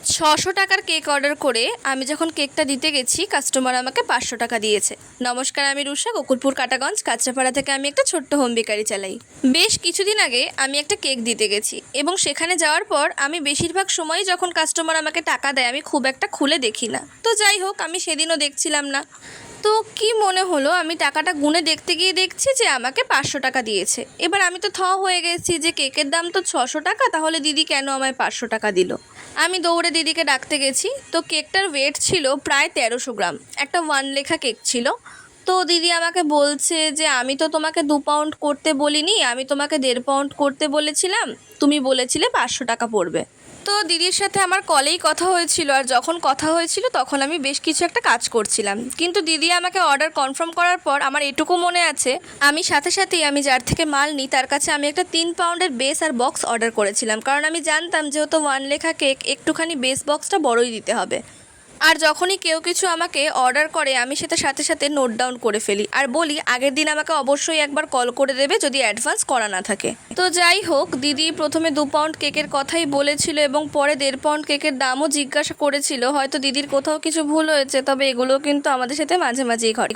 ৬০০ টাকার cake order করে আমি যখন কেকটা দিতে গেছি, কাস্টমার আমাকে ৫০০ টাকা দিয়েছে। নমস্কার, আমি রুষা, গোকুলপুর কাটাগঞ্জ কাঁচরাপাড়া থেকে আমি একটা ছোট্ট হোম বেকারি চালাই। বেশ কিছুদিন আগে আমি একটা কেক দিতে গেছি এবং সেখানে যাওয়ার পর আমি বেশিরভাগ সময়ই যখন কাস্টমার আমাকে টাকা দেয় আমি খুব একটা খুলে দেখি না। তো যাই হোক, আমি সেদিনও দেখছিলাম না। তো কি মনে হলো, আমি টাকাটা গুনে দেখতে গিয়ে দেখছি যে আমাকে ৫০০ টাকা দিয়েছে। এবার আমি তো হয়ে গেছি যে কেকের দাম তো ৬০০ টাকা, তাহলে দিদি কেন আমায় ৫০০ টাকা দিল। আমি দৌড়ে দিদিকে ডাকতে গেছি। তো কেকটার ওয়েট ছিল প্রায় ১৩০০ গ্রাম, একটা 1 লেখা কেক ছিল। তো দিদি আমাকে বলছে যে আমি তো তোমাকে 2 পাউন্ড করতে বলিনি, আমি তোমাকে 1.5 পাউন্ড করতে বলেছিলাম, তুমি বলেছিলে ৫০০ টাকা পড়বে। তো দিদির সাথে আমার কলেই কথা হয়েছিল, আর যখন কথা হয়েছিল তখন আমি বেশ কিছু একটা কাজ করছিলাম। কিন্তু দিদি আমাকে অর্ডার কনফার্ম করার পর আমার এটুকু মনে আছে, আমি সাথে সাথেই আমি যার থেকে মাল নিই তার কাছে আমি একটা 3 পাউন্ডের বেস আর বক্স অর্ডার করেছিলাম, কারণ আমি জানতাম যেহেতু 1 লেখা কেক একটুখানি বেস বক্সটা বড়ই দিতে হবে। আর যখনই কেউ কিছু আমাকে অর্ডার করে আমি সেটা সাথে সাথে নোট ডাউন করে ফেলি আর বলি আগের দিন আমাকে অবশ্যই একবার কল করে দেবে যদি অ্যাডভান্স করা না থাকে। তো যাই হোক, দিদি প্রথমে 2 পাউন্ড কেকের কথাই বলেছিল এবং পরে 1.5 পাউন্ড কেকের দামও জিজ্ঞাসা করেছিল। হয়তো দিদির কোথাও কিছু ভুল হয়েছে, তবে এগুলো কিন্তু আমাদের সাথে মাঝে মাঝেই ঘটে।